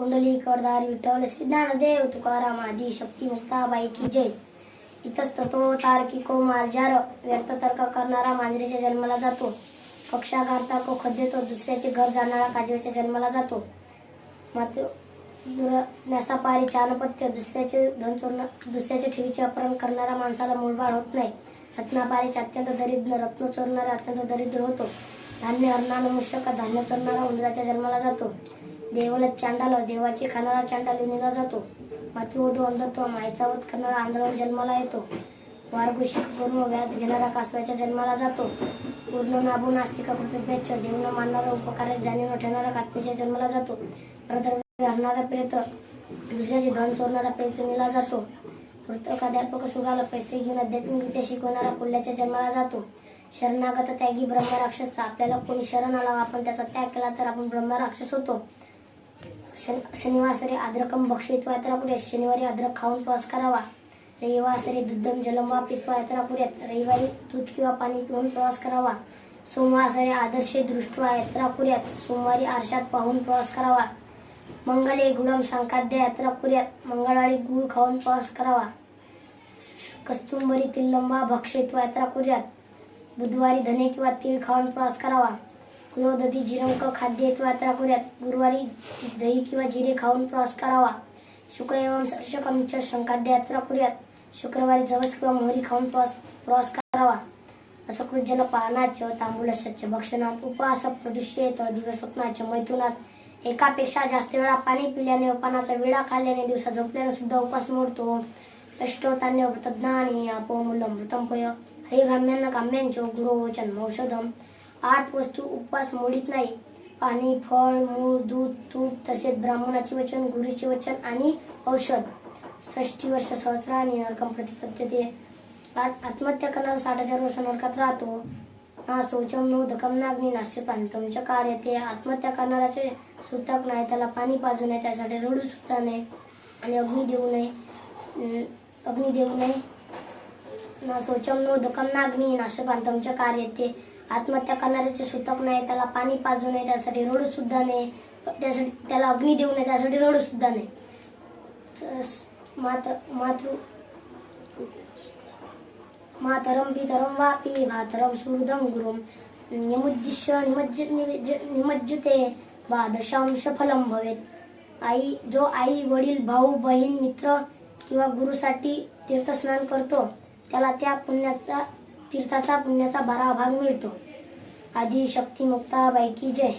कुंडली करदार विठ्ठल श्री ज्ञानदेव तुकाराम आदी शक्ती मुक्ताबाई की जय। इतस्ततो तार्किको मार्जार व्यर्थ तर्क करणारा मांजरीच्या जन्माला जातो। पक्षाघात को खद्देतो दुसऱ्याचे घर जाणारा काजव्याच्या जन्माला जातो। मात्र नसापारी चानपत्य दुसऱ्याचे धन चोरणार दुसऱ्याच्या ठेवीचे अपहरण करणारा माणसाला मूलबाळ होत नाही। रत्नापारीचे अत्यंत दरिद्र रत्न चोरणारा अत्यंत दरिद्र होतो। धान्य हरणारा मुष्यक धान्य चोरणारा उंदराच्या जन्माला जातो। देवल चांडाल देवाचे खाणारा चांडाल योनीला जातो। मातृवधू अंधत्व मायेचा वध करणारा आंधळा जन्माला येतो। वारगुशिक गुण व्याज घेणारा कासवाच्या जन्माला जातो। पूर्ण नाभू नास्तिका कृतज्ञ देव न मानणारा उपकारात जाणीव न ठेवणारा कात्मीच्या जन्माला जातो। परद्रव्य हरणारा प्रेत दुसऱ्याचे धन चोरणारा प्रेत योनीला जातो। पुस्तकाध्यापक शुगाला पैसे घेऊन आध्यात्मिक विद्या शिकवणारा कुल्ल्याच्या जन्माला जातो। शरणागत त्यागी ब्रह्म राक्षस आपल्याला कोणी शरण आला आपण त्याचा त्याग केला तर आपण ब्रह्म राक्षस होतो। शनिवासरे अद्रकम भक्षित्वा यात्रा पुढे शनिवारी अद्रक खाऊन प्रवास करावा। रविवासरे दुद्धम जलम वा पित्वा यात्रा पुढ्यात रविवारी दूध किंवा पाणी पिऊन प्रवास करावा। सोमवासरे आदर्शे दृष्ट्वा यात्रा पुढ्यात सोमवारी आरशात पाहून प्रवास करावा। मंगले गुळम संखाद्य यात्रा पुढ्यात मंगळवारी गुळ खाऊन प्रवास करावा। कस्तुंबरी तिल्लंबा भक्षित्वा यात्रा पुढ्यात बुधवारी धने किंवा तीळ खाऊन प्रवास करावा। गुरुदधी जिरंक खाद्य यात्रा पुढ्यात गुरुवारी दही किंवा जिरे खाऊन प्रवास करावा। शुक्र एवं सर्षकमच्या संखाद्य यात्रा पुढ्यात शुक्रवारी जवस किंवा मोहरी खाऊन प्रवास करावा। असकृत जल पानाच तांबूलस्य भक्षणात उपवास प्रदुष्येत दिवस्वप्नाच्या मैथुनात एकापेक्षा जास्त वेळा पाणी पिल्याने पानाचा विडा खाल्ल्याने दिवसा झोपल्याने सुद्धा उपवास मोडतो। अष्टोतान्य वृतज्ञानी अपोमूलम मृतंपय हे ब्राह्मणांना काम्यांचो गुरुवचन औषधम 8 वस्तू उपवास मोडीत नाही। पाणी फळ मूळ दूध तूप तसेच ब्राह्मणाचे वचन गुरुचे वचन आणि औषध। 60 वर्ष सहस्रानी नरकम प्रतिपद्यते आत्महत्या करणारा 60,000 वर्ष नरकात राहतो। ना शौचम नोदकम नाग्नी नाश्यपांतम च कार्यते आत्महत्या करणाऱ्याचे सुतक नाही त्याला पाणी पाजू नये त्यासाठी रडू सुद्धा नये आणि अग्नी देऊ नये ना शौचम नोदकम नाग्नी नाश्यपांतम च कार्यते आत्महत्या करणाऱ्याचे सुतक नाही त्याला पाणी पाजू नये त्यासाठी रडू सुद्धा नये त्यासाठी त्याला अग्नी देऊ नये त्यासाठी रडू सुद्धा नये। मातरम पितरम वापी भ्रातरम सुहृदम गुरुम निमुद्दिश्य निमज्जुते द्वादशांश फलम भवेत। जो आई वडील भाऊ बहीण मित्र किंवा गुरुसाठी तीर्थस्नान करतो त्याला त्या तीर्थाचा पुण्याचा 12 भाग मिळतो। आदी शक्ती मुक्ताबाई की जय।